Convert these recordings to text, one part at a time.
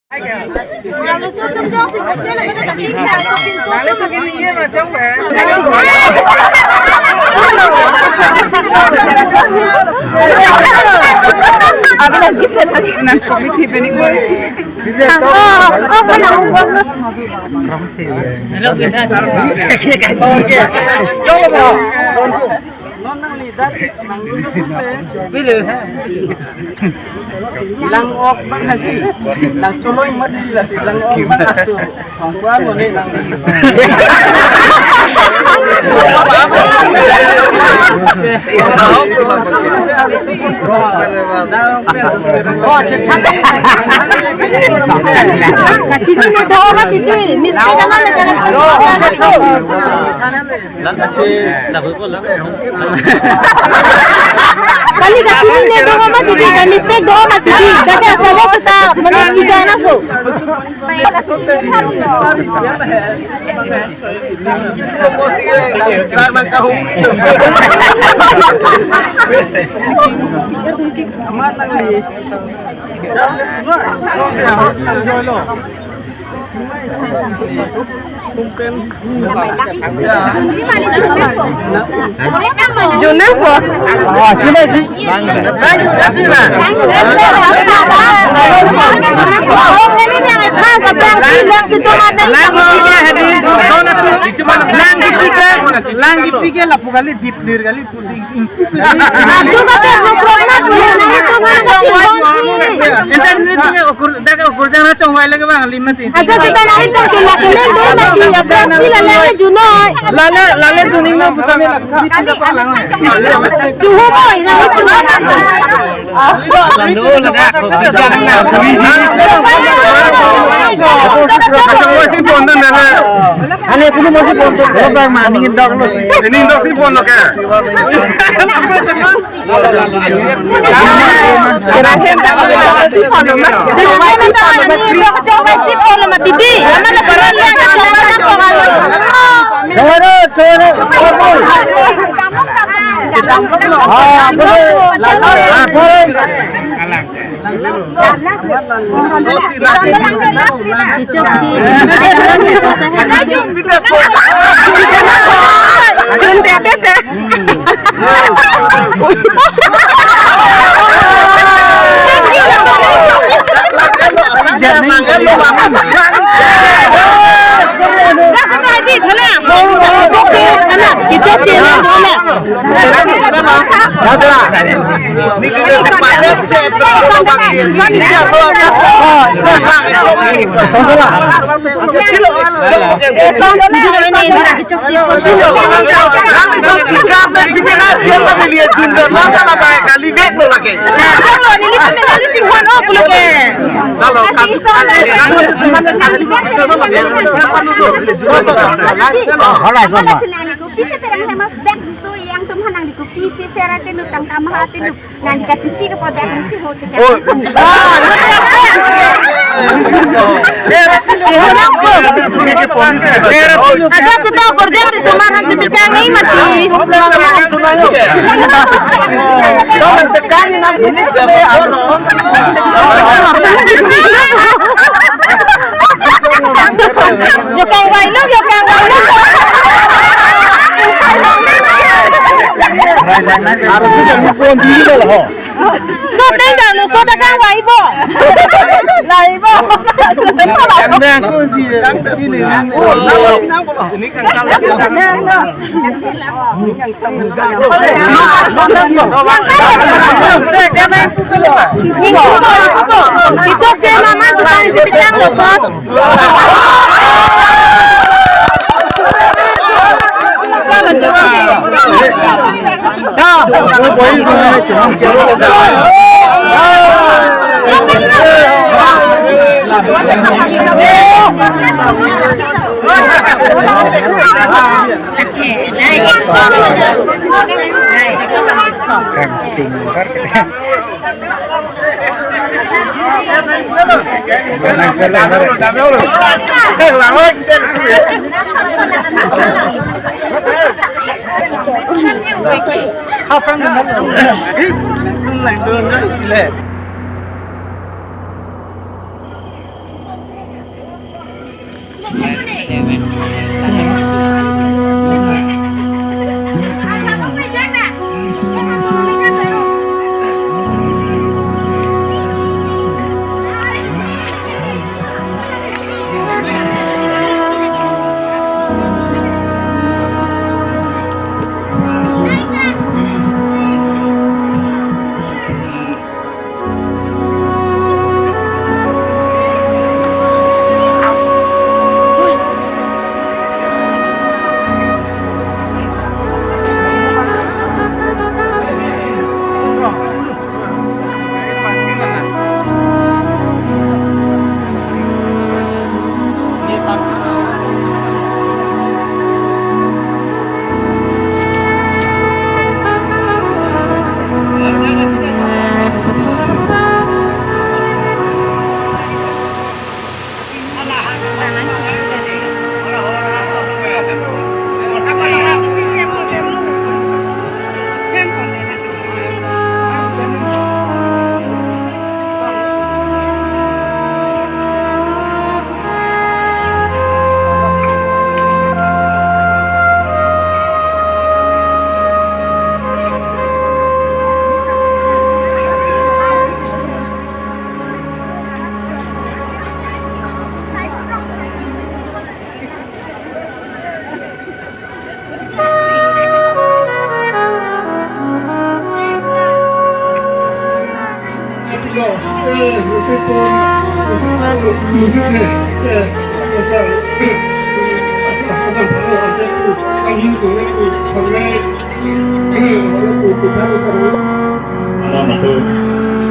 तो cái gì mà chống mẹ cái này kít thật là có cái thịt bên này cái nào không không thịt cái con kia chống mà non năng lý đất năng luôn biết được lang ok bang lagi lang culoy mất đi là sự lang ok bang asu không quá một đây lang Kacini ni dah orang titi, mesti kan nak jalan Kali kacini ni dah orang titi, kan mesti dah orang titi. Jadi asalnya kita menunjukkan apa? Nak kahung itu. Amat lagi. Juna po. Oh, sila si. Sila. Langgi pikir lah kali deep lir kali kursi. Ukur jangan congwai lagi bang limati. Aja kita naik tu kita kelen tu lagi. Sila lele juno. Lele juning na bukan melak. Juhu boy na itu. Lalu lada. Masih pondok nana. Ane kuno masih pondok. Berapa maning dok lo? Ini dok sih pondok ya. Kirain tak boleh sih pondok mah. Coba sih pondok mah tidi. Mana pernah lihat coba nak coba. Yang teman di kopi si seratin utang kamar hati nanti kasih si kepada yang ciho tidak. Ada sudah kerja di Semarang cepikan ini mati. Jangan tekan nanti ini Yokang wailu. Harusnya bukan diri loh. So tengah lo, so dah kan ibu. Lah ibu. Anda aku sih ini. Ini kan kalau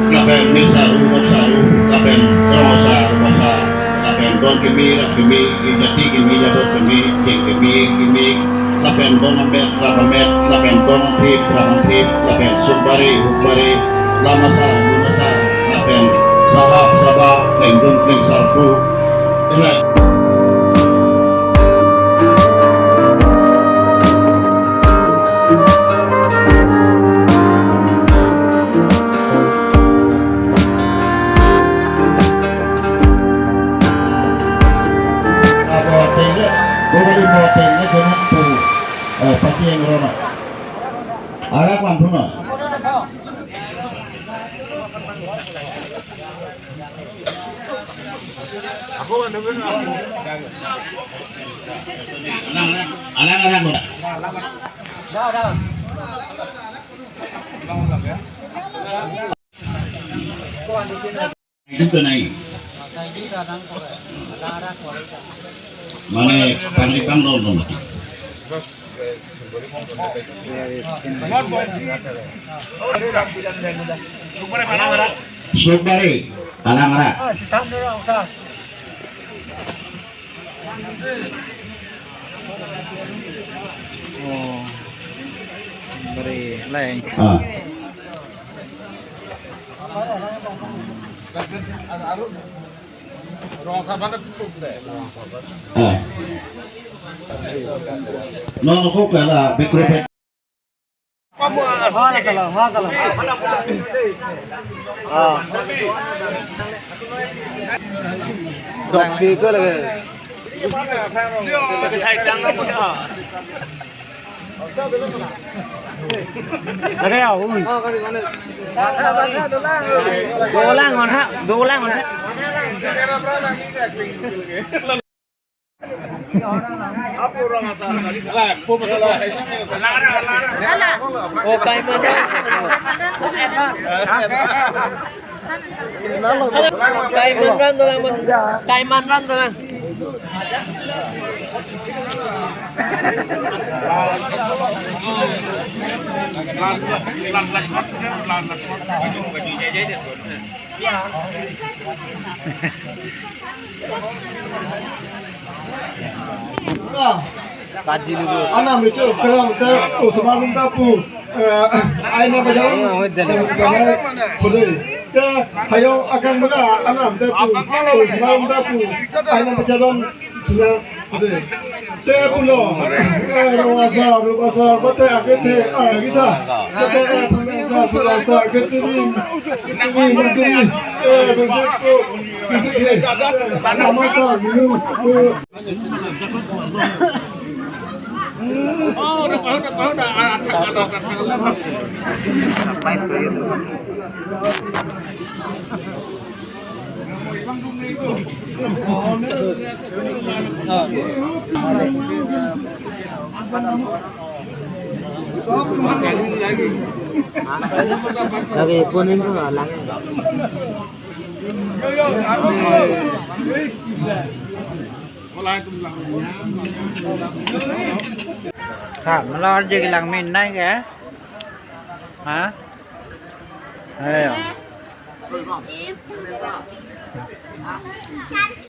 Laben misaru masaru, laben rosa rosa, laben don kimi kimi, jati kimi jabot kimi, kimi, laben don ambet, laben don tip, laben sumbari, lamasa, laben sabah, lenggung sarpu, inilah. Pasti yang rono. Ada kan puno. Aku mendengar. Alang. Dah. Itu naik. Mana panggilan rono mati. Subari, Alamara. Oh, beri lain. No, kok kala mikropet. Kalau. Dok di ke lagi. Lagi ya, Dolang on ha. Apa orang asal kali? Lah, oh, kai mana? Kai manran tu lah. Anak macam kalau kita semalam tapu, aina berjalan, jangan boleh. Kita hayo akan bela anak tapu, semalam tapu, aina berjalan jangan boleh. Kita pulau, rumah betul kita, pulau kita ni, begitu. Lagi punin ko nga lang. Khả mà lo gì cái làng mình này kìa. Hả? Đây à?